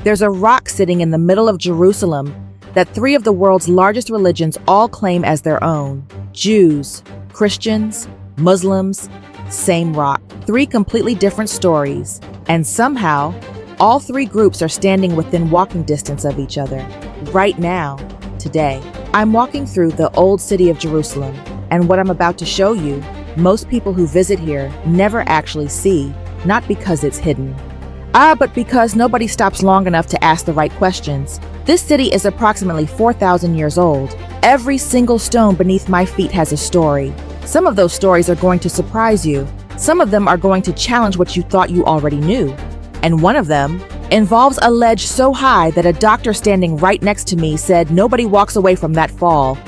There's a rock sitting in the middle of Jerusalem that three of the world's largest religions all claim as their own. Jews, Christians, Muslims, same rock. Three completely different stories. And somehow, all three groups are standing within walking distance of each other. Right now, today. I'm walking through the old city of Jerusalem, and what I'm about to show you, most people who visit here never actually see, not because it's hidden. But because nobody stops long enough to ask the right questions. This city is approximately 4,000 years old. Every single stone beneath my feet has a story. Some of those stories are going to surprise you. Some of them are going to challenge what you thought you already knew. And one of them involves a ledge so high that a doctor standing right next to me said nobody walks away from that fall.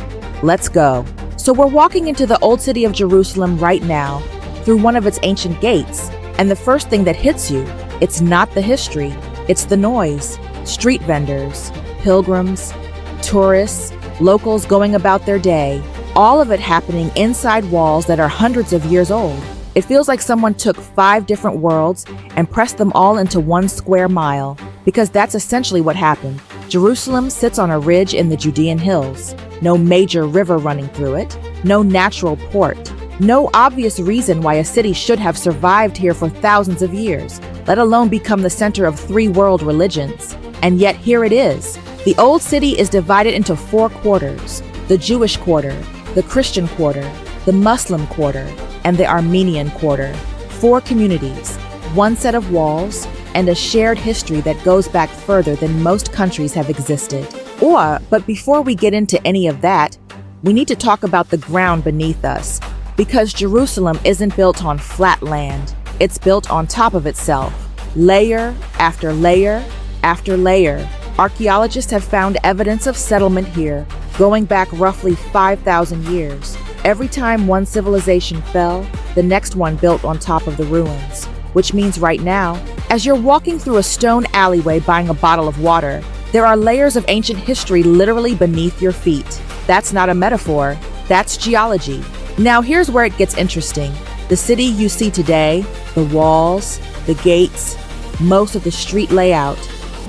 Let's go. So we're walking into the old city of Jerusalem right now, through one of its ancient gates. And the first thing that hits you, it's not the history, it's the noise. Street vendors, pilgrims, tourists, locals going about their day, all of it happening inside walls that are hundreds of years old. It feels like someone took 5 different worlds and pressed them all into 1 square mile, because that's essentially what happened. Jerusalem sits on a ridge in the Judean hills. No major river running through it, no natural port, no obvious reason why a city should have survived here for thousands of years, let alone become the center of 3 world religions. And yet here it is. The old city is divided into 4 quarters: the Jewish quarter, the Christian quarter, the Muslim quarter, and the Armenian quarter. 4 communities, 1 set of walls, and a shared history that goes back further than most countries have existed. But before we get into any of that, we need to talk about the ground beneath us, because Jerusalem isn't built on flat land. It's built on top of itself, layer after layer after layer. Archaeologists have found evidence of settlement here, going back roughly 5,000 years. Every time one civilization fell, the next one built on top of the ruins. Which means right now, as you're walking through a stone alleyway buying a bottle of water, there are layers of ancient history literally beneath your feet. That's not a metaphor, that's geology. Now here's where it gets interesting. The city you see today, the walls, the gates, most of the street layout,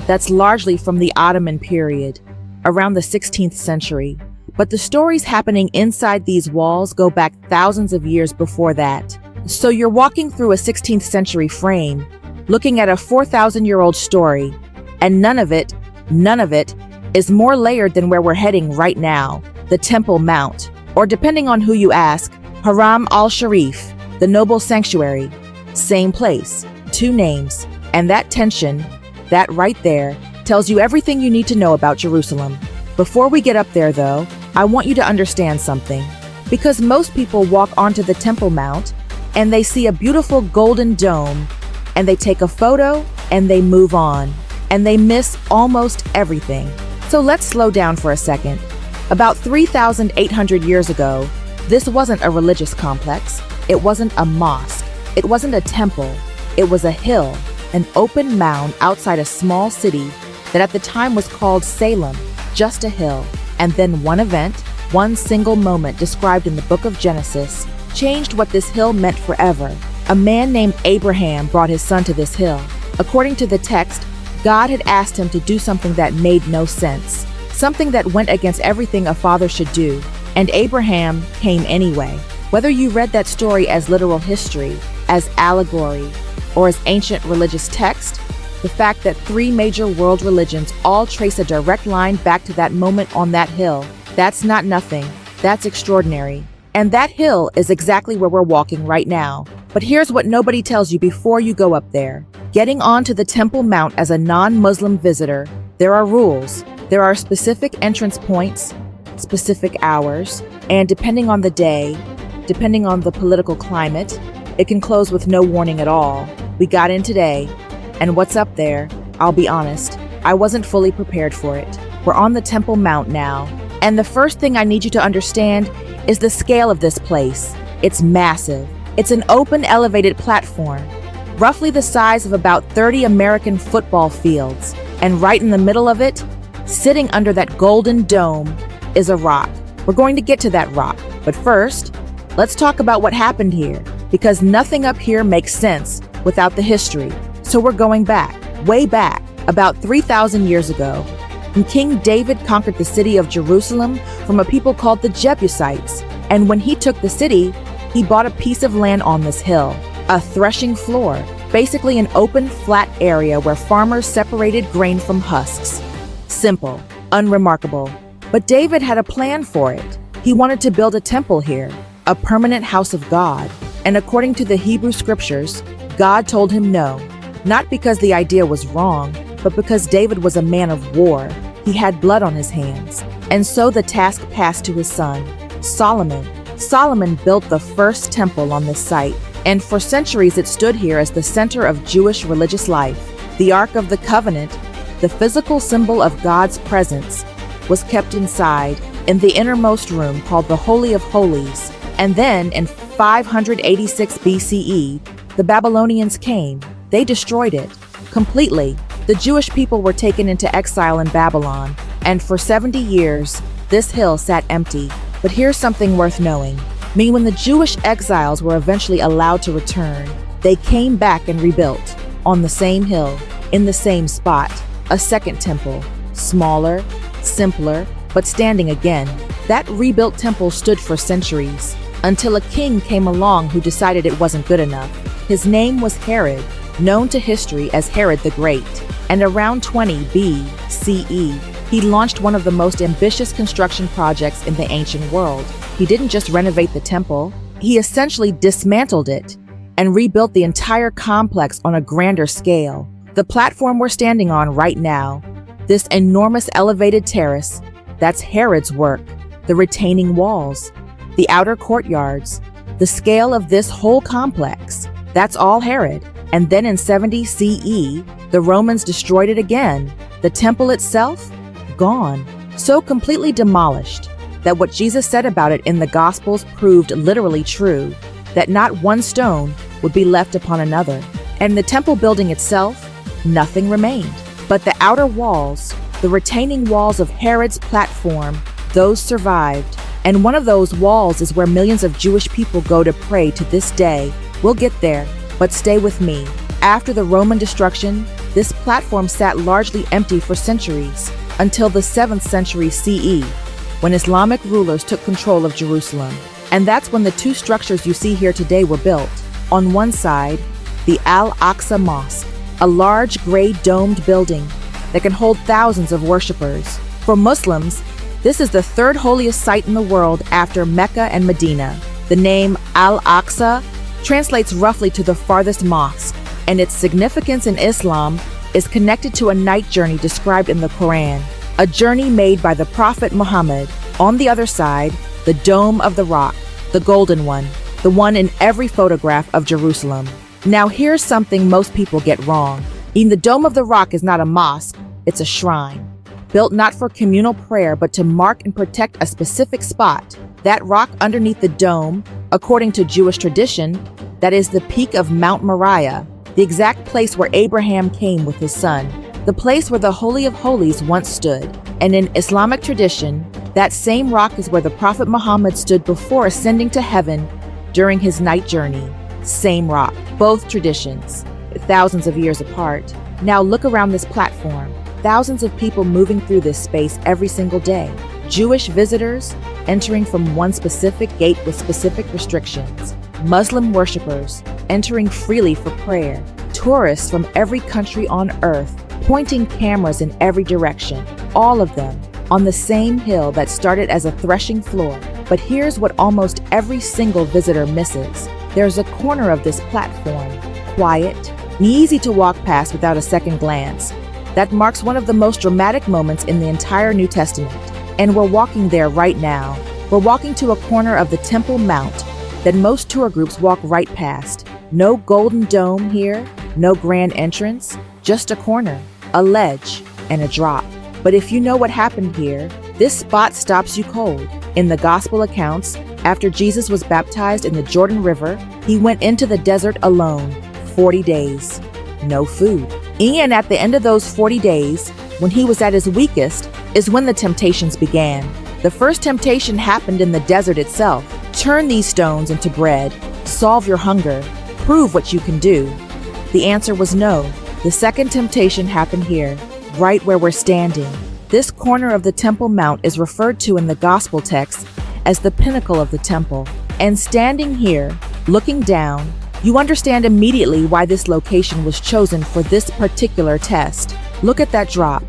that's largely from the Ottoman period, around the 16th century. But the stories happening inside these walls go back thousands of years before that. So you're walking through a 16th century frame, looking at a 4,000-year-old story, and none of it is more layered than where we're heading right now, the Temple Mount, or depending on who you ask, Haram al-Sharif, the noble sanctuary. Same place, 2 names, and that tension, that right there, tells you everything you need to know about Jerusalem. Before we get up there though, I want you to understand something. Because most people walk onto the Temple Mount and they see a beautiful golden dome and they take a photo and they move on and they miss almost everything. So let's slow down for a second. About 3,800 years ago, this wasn't a religious complex. It wasn't a mosque. It wasn't a temple. It was a hill, an open mound outside a small city that at the time was called Salem, just a hill. And then one event, one single moment described in the book of Genesis, changed what this hill meant forever. A man named Abraham brought his son to this hill. According to the text, God had asked him to do something that made no sense, something that went against everything a father should do. And Abraham came anyway. Whether you read that story as literal history, as allegory, or as ancient religious text, the fact that 3 major world religions all trace a direct line back to that moment on that hill, that's not nothing, that's extraordinary. And that hill is exactly where we're walking right now. But here's what nobody tells you before you go up there. Getting onto the Temple Mount as a non-Muslim visitor, there are rules. There are specific entrance points, specific hours, and depending on the day, depending on the political climate, it can close with no warning at all. We got in today, and what's up there, I'll be honest, I wasn't fully prepared for it. We're on the Temple Mount now, and the first thing I need you to understand is the scale of this place. It's massive. It's an open, elevated platform, roughly the size of about 30 American football fields, and right in the middle of it, sitting under that golden dome, is a rock. We're going to get to that rock, but first, let's talk about what happened here, because nothing up here makes sense without the history. So we're going back, way back, about 3,000 years ago, when King David conquered the city of Jerusalem from a people called the Jebusites. And when he took the city, he bought a piece of land on this hill, a threshing floor, basically an open, flat area where farmers separated grain from husks. Simple, unremarkable. But David had a plan for it. He wanted to build a temple here, a permanent house of God. And according to the Hebrew scriptures, God told him no, not because the idea was wrong, but because David was a man of war. He had blood on his hands. And so the task passed to his son, Solomon. Solomon built the first temple on this site, and for centuries it stood here as the center of Jewish religious life. The Ark of the Covenant, the physical symbol of God's presence, was kept inside in the innermost room called the Holy of Holies. And then in 586 BCE, the Babylonians came. They destroyed it completely. The Jewish people were taken into exile in Babylon, and for 70 years, this hill sat empty. But here's something worth knowing. When the Jewish exiles were eventually allowed to return, they came back and rebuilt, on the same hill, in the same spot, a second temple, smaller, simpler, but standing again. That rebuilt temple stood for centuries, until a king came along who decided it wasn't good enough. His name was Herod, known to history as Herod the Great. And around 20 BCE, he launched one of the most ambitious construction projects in the ancient world. He didn't just renovate the temple, he essentially dismantled it and rebuilt the entire complex on a grander scale. The platform we're standing on right now, this enormous elevated terrace, that's Herod's work. The retaining walls, the outer courtyards, the scale of this whole complex, that's all Herod. And then in 70 CE, the Romans destroyed it again. The temple itself, gone. So completely demolished that what Jesus said about it in the Gospels proved literally true, that not one stone would be left upon another. And the temple building itself, nothing remained. But the outer walls, the retaining walls of Herod's platform, those survived. And one of those walls is where millions of Jewish people go to pray to this day. We'll get there, but stay with me. After the Roman destruction, this platform sat largely empty for centuries, until the 7th century CE, when Islamic rulers took control of Jerusalem. And that's when the two structures you see here today were built. On one side, the Al-Aqsa Mosque, a large gray domed building that can hold thousands of worshippers. For Muslims, this is the third holiest site in the world after Mecca and Medina. The name Al-Aqsa translates roughly to the farthest mosque, and its significance in Islam is connected to a night journey described in the Quran, a journey made by the Prophet Muhammad. On the other side, the Dome of the Rock, the golden one, the one in every photograph of Jerusalem. Now here's something most people get wrong. Even the Dome of the Rock is not a mosque, it's a shrine. Built not for communal prayer, but to mark and protect a specific spot. That rock underneath the dome, according to Jewish tradition, that is the peak of Mount Moriah, the exact place where Abraham came with his son, the place where the Holy of Holies once stood. And in Islamic tradition, that same rock is where the Prophet Muhammad stood before ascending to heaven during his night journey. Same rock, both traditions, thousands of years apart. Now look around this platform. Thousands of people moving through this space every single day. Jewish visitors entering from one specific gate with specific restrictions. Muslim worshippers entering freely for prayer. Tourists from every country on earth pointing cameras in every direction. All of them on the same hill that started as a threshing floor. But here's what almost every single visitor misses. There's a corner of this platform, quiet, and easy to walk past without a second glance, that marks one of the most dramatic moments in the entire New Testament. And we're walking there right now. We're walking to a corner of the Temple Mount that most tour groups walk right past. No golden dome here, no grand entrance, just a corner, a ledge, and a drop. But if you know what happened here, this spot stops you cold. In the gospel accounts, after Jesus was baptized in the Jordan River, he went into the desert alone, 40 days, no food. And at the end of those 40 days, when he was at his weakest, is when the temptations began. The first temptation happened in the desert itself. Turn these stones into bread, solve your hunger, prove what you can do. The answer was no. The second temptation happened here, right where we're standing. This corner of the Temple Mount is referred to in the Gospel text as the Pinnacle of the Temple. And standing here, looking down, you understand immediately why this location was chosen for this particular test. Look at that drop.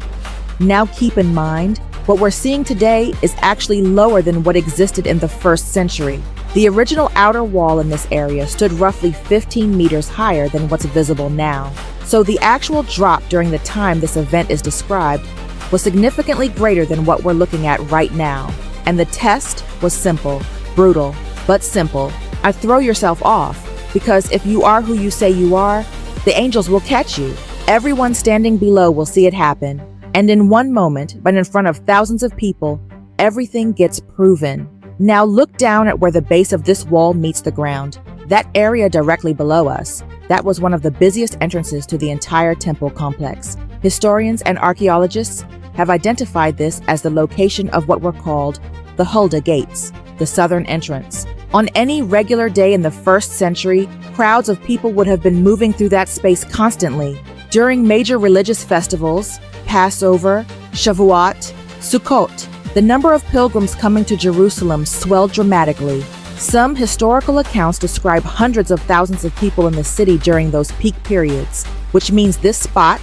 Now keep in mind, what we're seeing today is actually lower than what existed in the 1st century. The original outer wall in this area stood roughly 15 meters higher than what's visible now. So the actual drop during the time this event is described was significantly greater than what we're looking at right now. And the test was simple, brutal, but simple. Throw yourself off, because if you are who you say you are, the angels will catch you. Everyone standing below will see it happen. And in one moment, but in front of thousands of people, everything gets proven. Now look down at where the base of this wall meets the ground. That area directly below us, that was one of the busiest entrances to the entire temple complex. Historians and archaeologists have identified this as the location of what were called the Hulda Gates, the southern entrance. On any regular day in the 1st century, crowds of people would have been moving through that space constantly. During major religious festivals, Passover, Shavuot, Sukkot, the number of pilgrims coming to Jerusalem swelled dramatically. Some historical accounts describe hundreds of thousands of people in the city during those peak periods, which means this spot,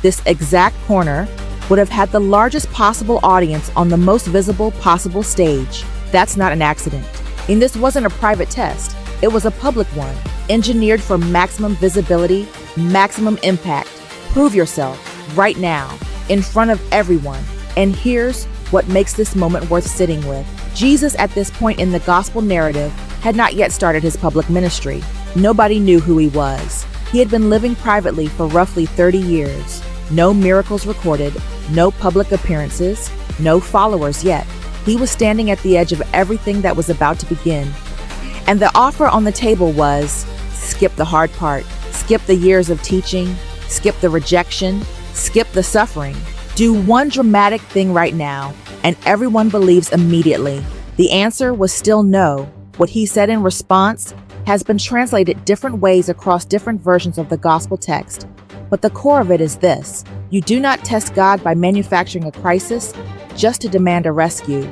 this exact corner, would have had the largest possible audience on the most visible possible stage. That's not an accident. And this wasn't a private test. It was a public one, engineered for maximum visibility, maximum impact. Prove yourself right now, in front of everyone. And here's what makes this moment worth sitting with. Jesus, at this point in the gospel narrative, had not yet started his public ministry. Nobody knew who he was. He had been living privately for roughly 30 years. No miracles recorded, no public appearances, no followers yet. He was standing at the edge of everything that was about to begin. And the offer on the table was, skip the hard part, skip the years of teaching, skip the rejection, skip the suffering. Do one dramatic thing right now, and everyone believes immediately. The answer was still no. What he said in response has been translated different ways across different versions of the gospel text. But the core of it is this: you do not test God by manufacturing a crisis just to demand a rescue.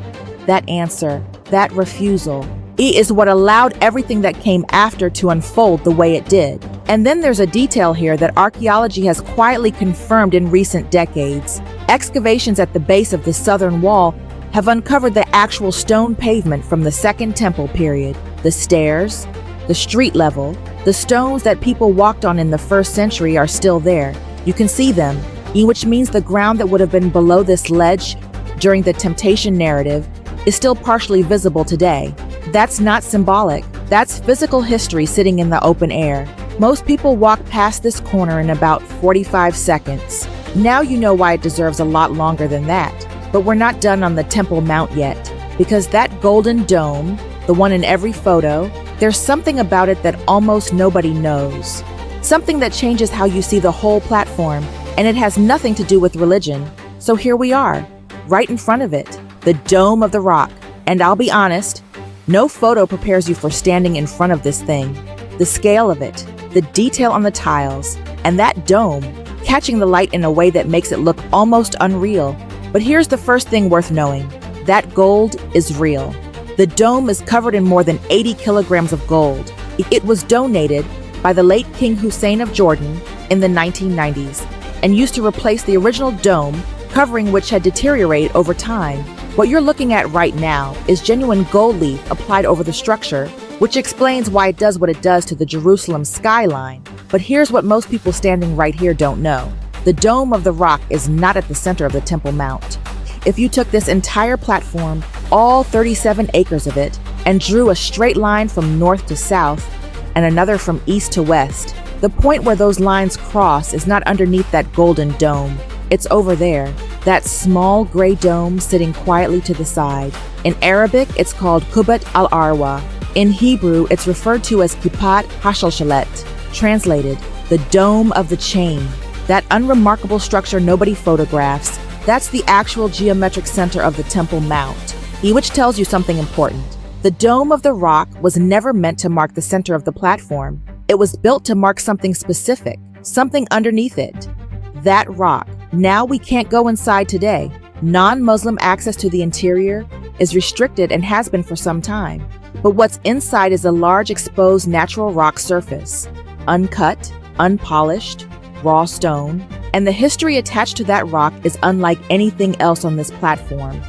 That answer, that refusal, is what allowed everything that came after to unfold the way it did. And then there's a detail here that archaeology has quietly confirmed in recent decades. Excavations at the base of the southern wall have uncovered the actual stone pavement from the Second Temple period. The stairs, the street level, the stones that people walked on in the 1st century are still there. You can see them, which means the ground that would have been below this ledge during the temptation narrative is still partially visible today. That's not symbolic. That's physical history sitting in the open air. Most people walk past this corner in about 45 seconds. Now you know why it deserves a lot longer than that. But we're not done on the Temple Mount yet, because that golden dome, the one in every photo, there's something about it that almost nobody knows. Something that changes how you see the whole platform, and it has nothing to do with religion. So here we are, right in front of it, the Dome of the Rock. And I'll be honest, no photo prepares you for standing in front of this thing. The scale of it, the detail on the tiles, and that dome, catching the light in a way that makes it look almost unreal. But here's the first thing worth knowing. That gold is real. The dome is covered in more than 80 kilograms of gold. It was donated by the late King Hussein of Jordan in the 1990s and used to replace the original dome, covering which had deteriorated over time. What you're looking at right now is genuine gold leaf applied over the structure, which explains why it does what it does to the Jerusalem skyline. But here's what most people standing right here don't know. The Dome of the Rock is not at the center of the Temple Mount. If you took this entire platform, all 37 acres of it, and drew a straight line from north to south and another from east to west, the point where those lines cross is not underneath that golden dome. It's over there, that small gray dome sitting quietly to the side. In Arabic, it's called Qubbat al-Arwa. In Hebrew, it's referred to as Kippat Hashalshalet, translated, the Dome of the Chain. That unremarkable structure nobody photographs, that's the actual geometric center of the Temple Mount, which tells you something important. The Dome of the Rock was never meant to mark the center of the platform. It was built to mark something specific, something underneath it. That rock. Now we can't go inside today. Non-Muslim access to the interior is restricted and has been for some time. But what's inside is a large exposed natural rock surface, uncut, unpolished, raw stone, and the history attached to that rock is unlike anything else on this platform.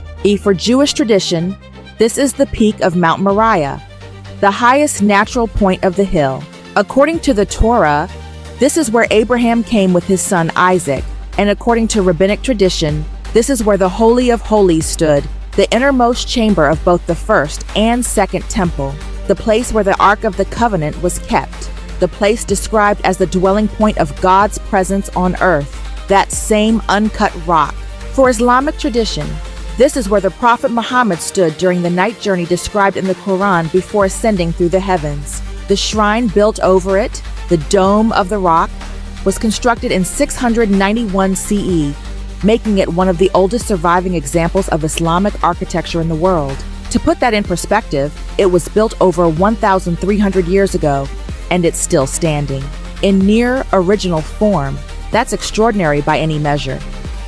For Jewish tradition, this is the peak of Mount Moriah, the highest natural point of the hill. According to the Torah, this is where Abraham came with his son Isaac, and according to rabbinic tradition, this is where the Holy of Holies stood, the innermost chamber of both the first and second temple, the place where the Ark of the Covenant was kept, the place described as the dwelling point of God's presence on earth, that same uncut rock. For Islamic tradition, this is where the Prophet Muhammad stood during the night journey described in the Quran before ascending through the heavens. The shrine built over it, the dome of the rock, was constructed in 691 CE, making it one of the oldest surviving examples of Islamic architecture in the world. To put that in perspective, it was built over 1,300 years ago, and it's still standing. In near original form, that's extraordinary by any measure.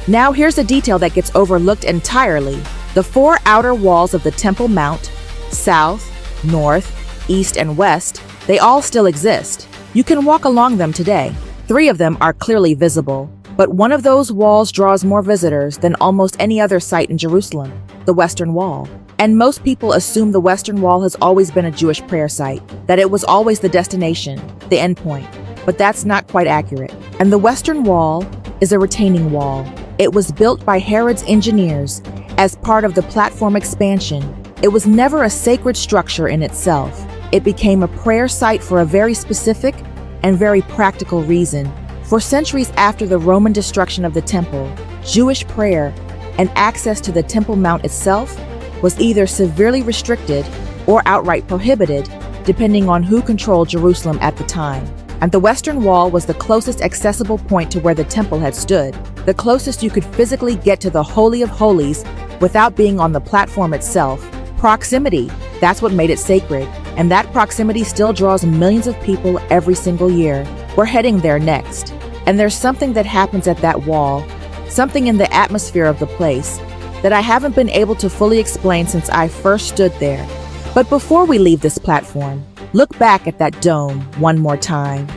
Now here's a detail that gets overlooked entirely. The four outer walls of the Temple Mount, south, north, east, and west, they all still exist. You can walk along them today. 3 of them are clearly visible, but one of those walls draws more visitors than almost any other site in Jerusalem, the Western Wall. And most people assume the Western Wall has always been a Jewish prayer site, that it was always the destination, the endpoint. But that's not quite accurate. And the Western Wall is a retaining wall. It was built by Herod's engineers as part of the platform expansion. It was never a sacred structure in itself. It became a prayer site for a very specific and very practical reason. For centuries after the Roman destruction of the temple, Jewish prayer and access to the Temple Mount itself was either severely restricted or outright prohibited, depending on who controlled Jerusalem at the time. And the Western Wall was the closest accessible point to where the temple had stood, the closest you could physically get to the Holy of Holies without being on the platform itself. Proximity, that's what made it sacred, and that proximity still draws millions of people every single year. We're heading there next, and there's something that happens at that wall, something in the atmosphere of the place, that I haven't been able to fully explain since I first stood there. But before we leave this platform, look back at that dome one more time.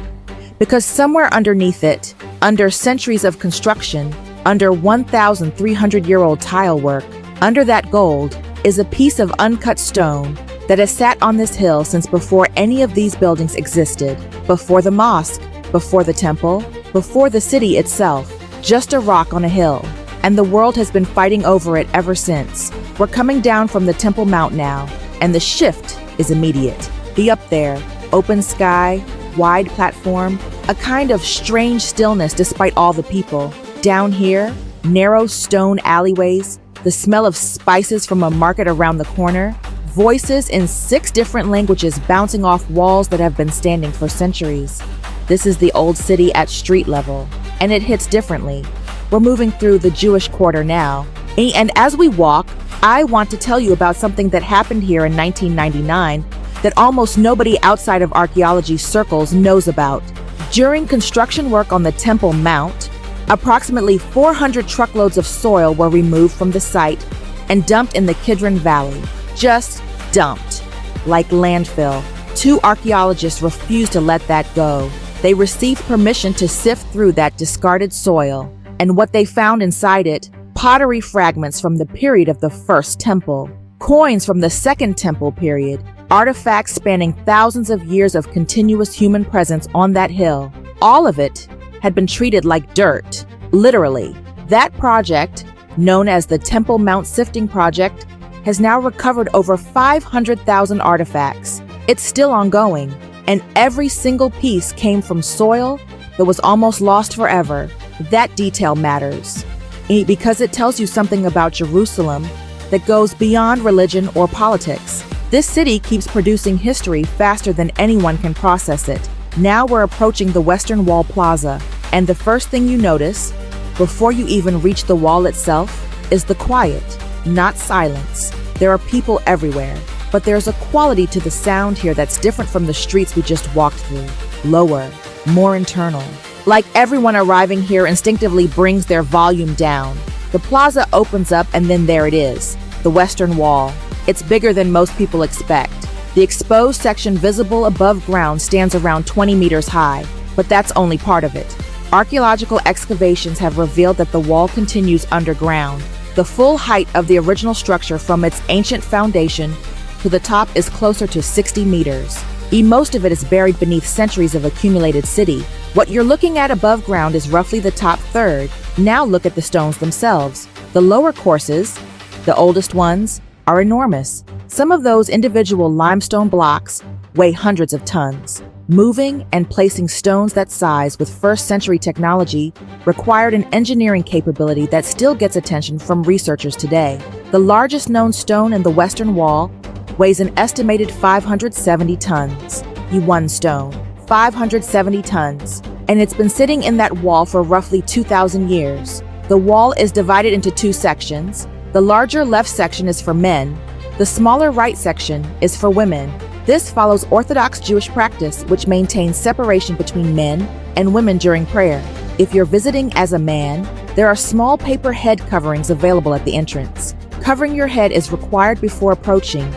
Because somewhere underneath it, under centuries of construction, under 1,300-year-old tile work, under that gold, is a piece of uncut stone that has sat on this hill since before any of these buildings existed, before the mosque, before the temple, before the city itself, just a rock on a hill. And the world has been fighting over it ever since. We're coming down from the Temple Mount now, and the shift is immediate. Be up there, open sky, wide platform, a kind of strange stillness despite all the people. Down here, narrow stone alleyways, the smell of spices from a market around the corner, voices in 6 different languages bouncing off walls that have been standing for centuries. This is the old city at street level, and it hits differently. We're moving through the Jewish quarter now, and as we walk, I want to tell you about something that happened here in 1999 that almost nobody outside of archaeology circles knows about. During construction work on the Temple Mount, approximately 400 truckloads of soil were removed from the site and dumped in the Kidron Valley. Just dumped, like landfill. 2 archaeologists refused to let that go. They received permission to sift through that discarded soil, and what they found inside it, pottery fragments from the period of the First Temple, coins from the Second Temple period, artifacts spanning thousands of years of continuous human presence on that hill. All of it had been treated like dirt, literally. That project, known as the Temple Mount Sifting Project, has now recovered over 500,000 artifacts. It's still ongoing, and every single piece came from soil that was almost lost forever. That detail matters, because it tells you something about Jerusalem that goes beyond religion or politics. This city keeps producing history faster than anyone can process it. Now we're approaching the Western Wall Plaza, and the first thing you notice, before you even reach the wall itself, is the quiet, not silence. There are people everywhere, but there's a quality to the sound here that's different from the streets we just walked through. Lower, more internal. Like everyone arriving here instinctively brings their volume down. The plaza opens up and then there it is, the Western Wall. It's bigger than most people expect. The exposed section visible above ground stands around 20 meters high, but that's only part of it. Archaeological excavations have revealed that the wall continues underground. The full height of the original structure from its ancient foundation to the top is closer to 60 meters. Most of it is buried beneath centuries of accumulated city. What you're looking at above ground is roughly the top third. Now look at the stones themselves. The lower courses, the oldest ones, are enormous. Some of those individual limestone blocks weigh hundreds of tons. Moving and placing stones that size with first-century technology required an engineering capability that still gets attention from researchers today. The largest known stone in the Western Wall weighs an estimated 570 tons. One stone, 570 tons, and it's been sitting in that wall for roughly 2,000 years. The wall is divided into two sections. The larger left section is for men. The smaller right section is for women. This follows Orthodox Jewish practice, which maintains separation between men and women during prayer. If you're visiting as a man, there are small paper head coverings available at the entrance. Covering your head is required before approaching.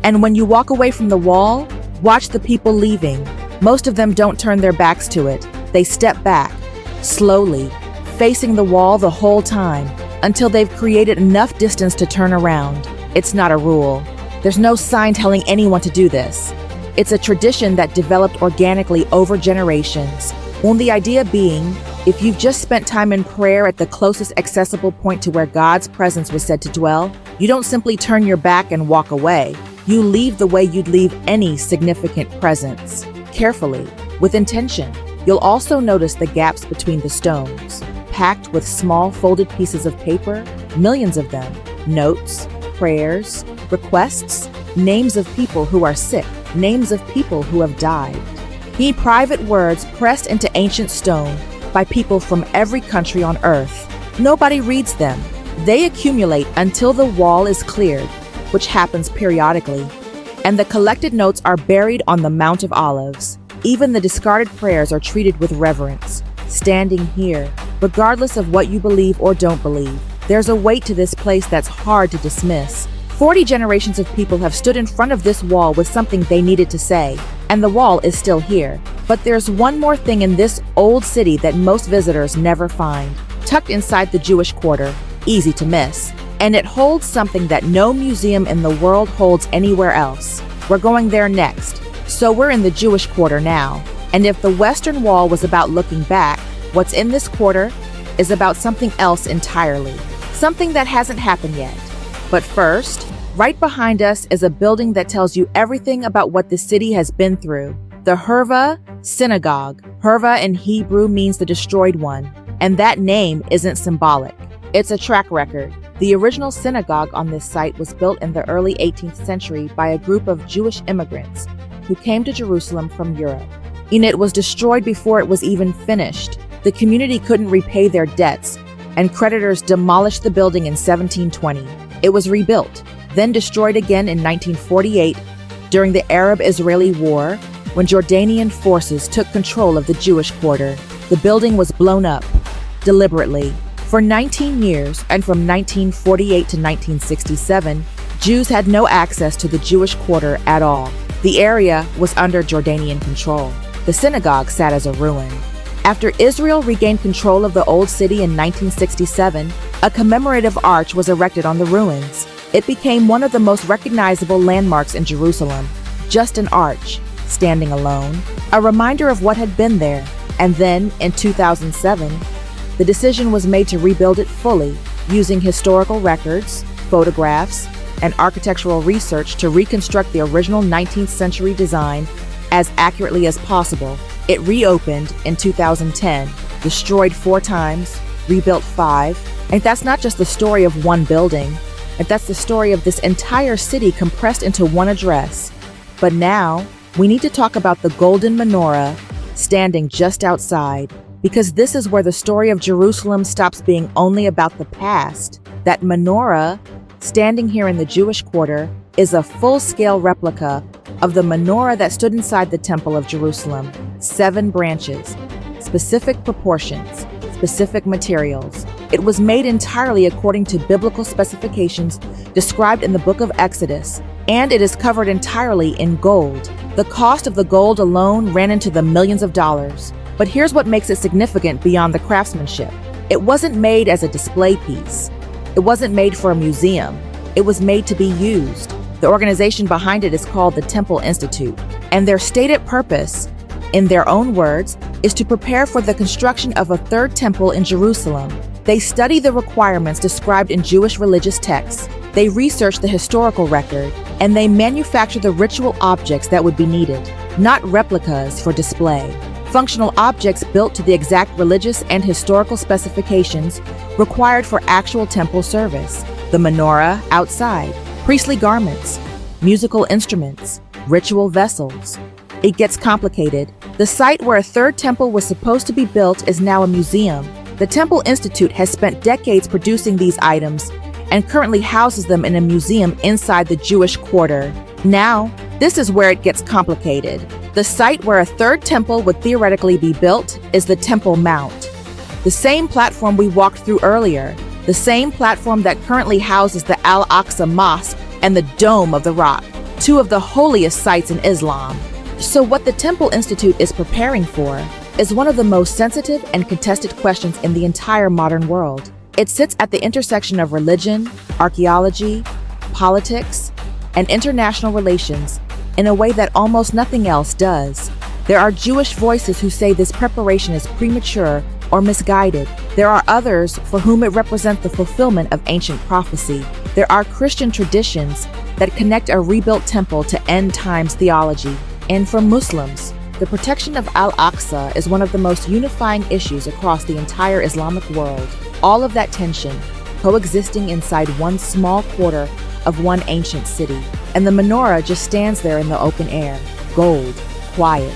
And when you walk away from the wall, watch the people leaving. Most of them don't turn their backs to it. They step back, slowly, facing the wall the whole time, until they've created enough distance to turn around. It's not a rule. There's no sign telling anyone to do this. It's a tradition that developed organically over generations. The idea being, if you've just spent time in prayer at the closest accessible point to where God's presence was said to dwell, you don't simply turn your back and walk away. You leave the way you'd leave any significant presence. Carefully, with intention. You'll also notice the gaps between the stones, packed with small folded pieces of paper, millions of them, notes, prayers, requests, names of people who are sick, names of people who have died. Private words pressed into ancient stone by people from every country on earth. Nobody reads them. They accumulate until the wall is cleared, which happens periodically, and the collected notes are buried on the Mount of Olives. Even the discarded prayers are treated with reverence. Standing here, regardless of what you believe or don't believe, there's a weight to this place that's hard to dismiss. 40 generations of people have stood in front of this wall with something they needed to say, and the wall is still here. But there's one more thing in this old city that most visitors never find, tucked inside the Jewish quarter, easy to miss. And it holds something that no museum in the world holds anywhere else. We're going there next. So we're in the Jewish quarter now. And if the Western Wall was about looking back, what's in this quarter is about something else entirely. Something that hasn't happened yet. But first, right behind us is a building that tells you everything about what the city has been through. The Hurva Synagogue. Hurva in Hebrew means the destroyed one, and that name isn't symbolic. It's a track record. The original synagogue on this site was built in the early 18th century by a group of Jewish immigrants who came to Jerusalem from Europe. And it was destroyed before it was even finished. The community couldn't repay their debts, and creditors demolished the building in 1720. It was rebuilt, then destroyed again in 1948 during the Arab-Israeli War, when Jordanian forces took control of the Jewish quarter. The building was blown up, deliberately. For 19 years, and from 1948 to 1967, Jews had no access to the Jewish quarter at all. The area was under Jordanian control. The synagogue sat as a ruin. After Israel regained control of the Old City in 1967, a commemorative arch was erected on the ruins. It became one of the most recognizable landmarks in Jerusalem. Just an arch, standing alone, a reminder of what had been there. And then, in 2007, the decision was made to rebuild it fully, using historical records, photographs, and architectural research to reconstruct the original 19th century design as accurately as possible. It reopened in 2010, destroyed 4 times, rebuilt 5, and that's not just the story of one building, and that's the story of this entire city compressed into one address. But now, we need to talk about the golden menorah standing just outside, because this is where the story of Jerusalem stops being only about the past. That menorah, standing here in the Jewish quarter, is a full-scale replica of the menorah that stood inside the Temple of Jerusalem. 7 branches, specific proportions, specific materials. It was made entirely according to biblical specifications described in the book of Exodus, and it is covered entirely in gold. The cost of the gold alone ran into the millions of dollars. But here's what makes it significant beyond the craftsmanship. It wasn't made as a display piece. It wasn't made for a museum. It was made to be used. The organization behind it is called the Temple Institute, and their stated purpose, in their own words, is to prepare for the construction of a third temple in Jerusalem. They study the requirements described in Jewish religious texts. They research the historical record, and they manufacture the ritual objects that would be needed, not replicas for display. Functional objects built to the exact religious and historical specifications required for actual temple service. The menorah outside, priestly garments, musical instruments, ritual vessels. It gets complicated. The site where a third temple was supposed to be built is now a museum. The Temple Institute has spent decades producing these items and currently houses them in a museum inside the Jewish quarter. Now, this is where it gets complicated. The site where a third temple would theoretically be built is the Temple Mount, the same platform we walked through earlier, the same platform that currently houses the Al-Aqsa Mosque and the Dome of the Rock, two of the holiest sites in Islam. So what the Temple Institute is preparing for is one of the most sensitive and contested questions in the entire modern world. It sits at the intersection of religion, archaeology, politics, and international relations in a way that almost nothing else does. There are Jewish voices who say this preparation is premature or misguided. There are others for whom it represents the fulfillment of ancient prophecy. There are Christian traditions that connect a rebuilt temple to end times theology. And for Muslims, the protection of Al-Aqsa is one of the most unifying issues across the entire Islamic world. All of that tension coexisting inside one small quarter of one ancient city. And the menorah just stands there in the open air, gold, quiet,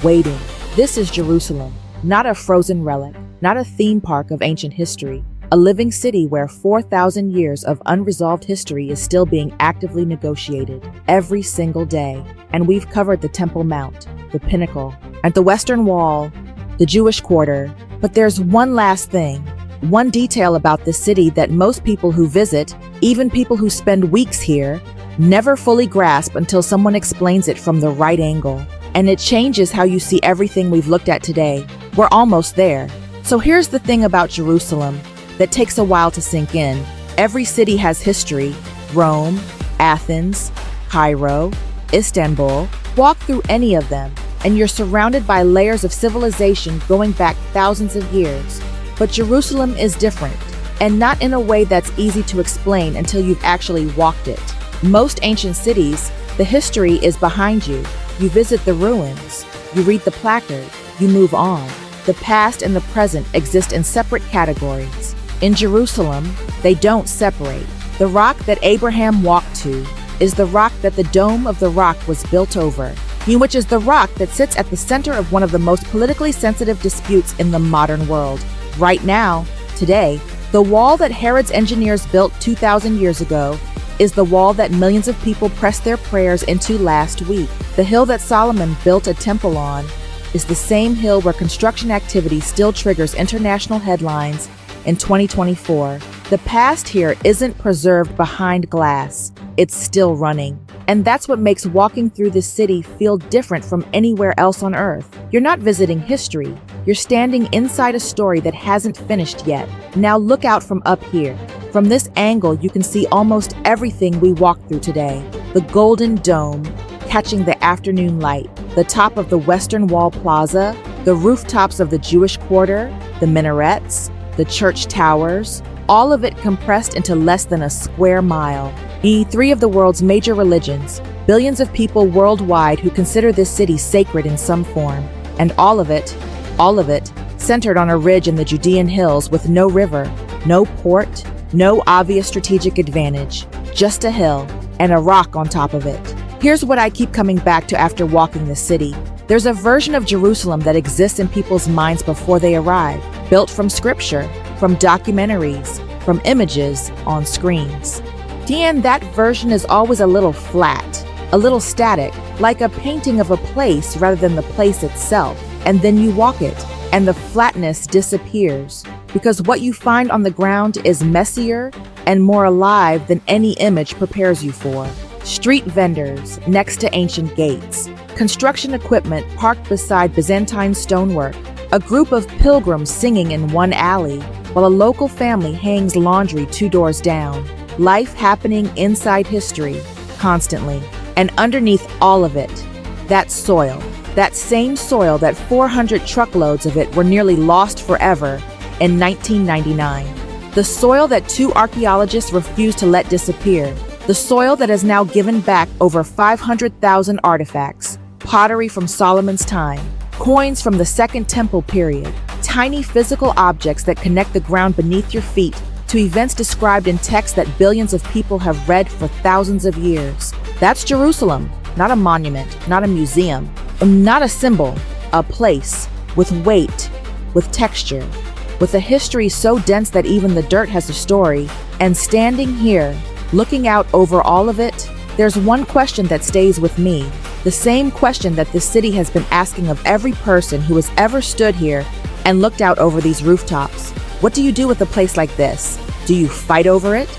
waiting. This is Jerusalem, not a frozen relic, not a theme park of ancient history, a living city where 4,000 years of unresolved history is still being actively negotiated every single day. And we've covered the Temple Mount, the Pinnacle, and the Western Wall, the Jewish Quarter. But there's one last thing, one detail about this city that most people who visit, even people who spend weeks here, never fully grasp until someone explains it from the right angle. And it changes how you see everything we've looked at today. We're almost there. So here's the thing about Jerusalem that takes a while to sink in. Every city has history. Rome, Athens, Cairo, Istanbul. Walk through any of them, and you're surrounded by layers of civilization going back thousands of years. But Jerusalem is different, and not in a way that's easy to explain until you've actually walked it. Most ancient cities, the history is behind you. You visit the ruins, you read the placard, you move on. The past and the present exist in separate categories. In Jerusalem, they don't separate. The rock that Abraham walked to is the rock that the Dome of the Rock was built over, which is the rock that sits at the center of one of the most politically sensitive disputes in the modern world. Right now, today, the wall that Herod's engineers built 2,000 years ago is the wall that millions of people pressed their prayers into last week. The hill that Solomon built a temple on is the same hill where construction activity still triggers international headlines in 2024. The past here isn't preserved behind glass. It's still running. And that's what makes walking through this city feel different from anywhere else on Earth. You're not visiting history. You're standing inside a story that hasn't finished yet. Now look out from up here. From this angle, you can see almost everything we walked through today. The Golden Dome, catching the afternoon light, the top of the Western Wall Plaza, the rooftops of the Jewish Quarter, the minarets, the church towers, all of it compressed into less than a square mile. Three of the world's major religions, billions of people worldwide who consider this city sacred in some form, and all of it, centered on a ridge in the Judean hills with no river, no port, no obvious strategic advantage, just a hill and a rock on top of it. Here's what I keep coming back to after walking the city. There's a version of Jerusalem that exists in people's minds before they arrive, built from scripture, from documentaries, from images on screens. And that version is always a little flat, a little static, like a painting of a place rather than the place itself. And then you walk it, and the flatness disappears, because what you find on the ground is messier and more alive than any image prepares you for. Street vendors next to ancient gates, construction equipment parked beside Byzantine stonework, a group of pilgrims singing in one alley, while a local family hangs laundry 2 doors down. Life happening inside history, constantly. And underneath all of it, that soil, that same soil that 400 truckloads of it were nearly lost forever in 1999. The soil that 2 archaeologists refused to let disappear. The soil that has now given back over 500,000 artifacts, pottery from Solomon's time, coins from the Second Temple period, tiny physical objects that connect the ground beneath your feet to events described in texts that billions of people have read for thousands of years. That's Jerusalem, not a monument, not a museum, not a symbol, a place with weight, with texture, with a history so dense that even the dirt has a story. And standing here, looking out over all of it, there's one question that stays with me, the same question that this city has been asking of every person who has ever stood here and looked out over these rooftops. What do you do with a place like this? Do you fight over it?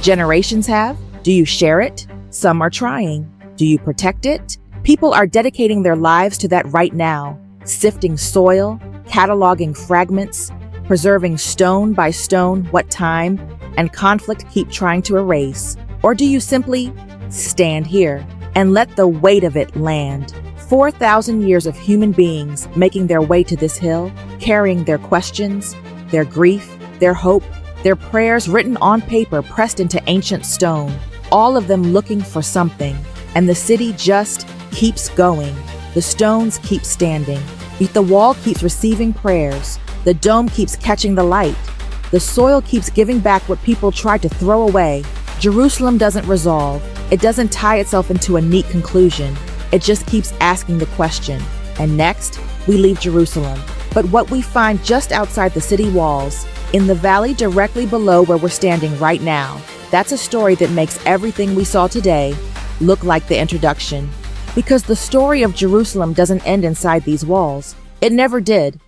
Generations have. Do you share it? Some are trying. Do you protect it? People are dedicating their lives to that right now, sifting soil, cataloging fragments, preserving stone by stone what time and conflict keep trying to erase. Or do you simply stand here and let the weight of it land? 4,000 years of human beings making their way to this hill, carrying their questions, their grief, their hope, their prayers written on paper pressed into ancient stone, all of them looking for something. And the city just keeps going. The stones keep standing. The wall keeps receiving prayers. The dome keeps catching the light. The soil keeps giving back what people tried to throw away. Jerusalem doesn't resolve. It doesn't tie itself into a neat conclusion. It just keeps asking the question. And next, we leave Jerusalem. But what we find just outside the city walls, in the valley directly below where we're standing right now, that's a story that makes everything we saw today look like the introduction. Because the story of Jerusalem doesn't end inside these walls. It never did.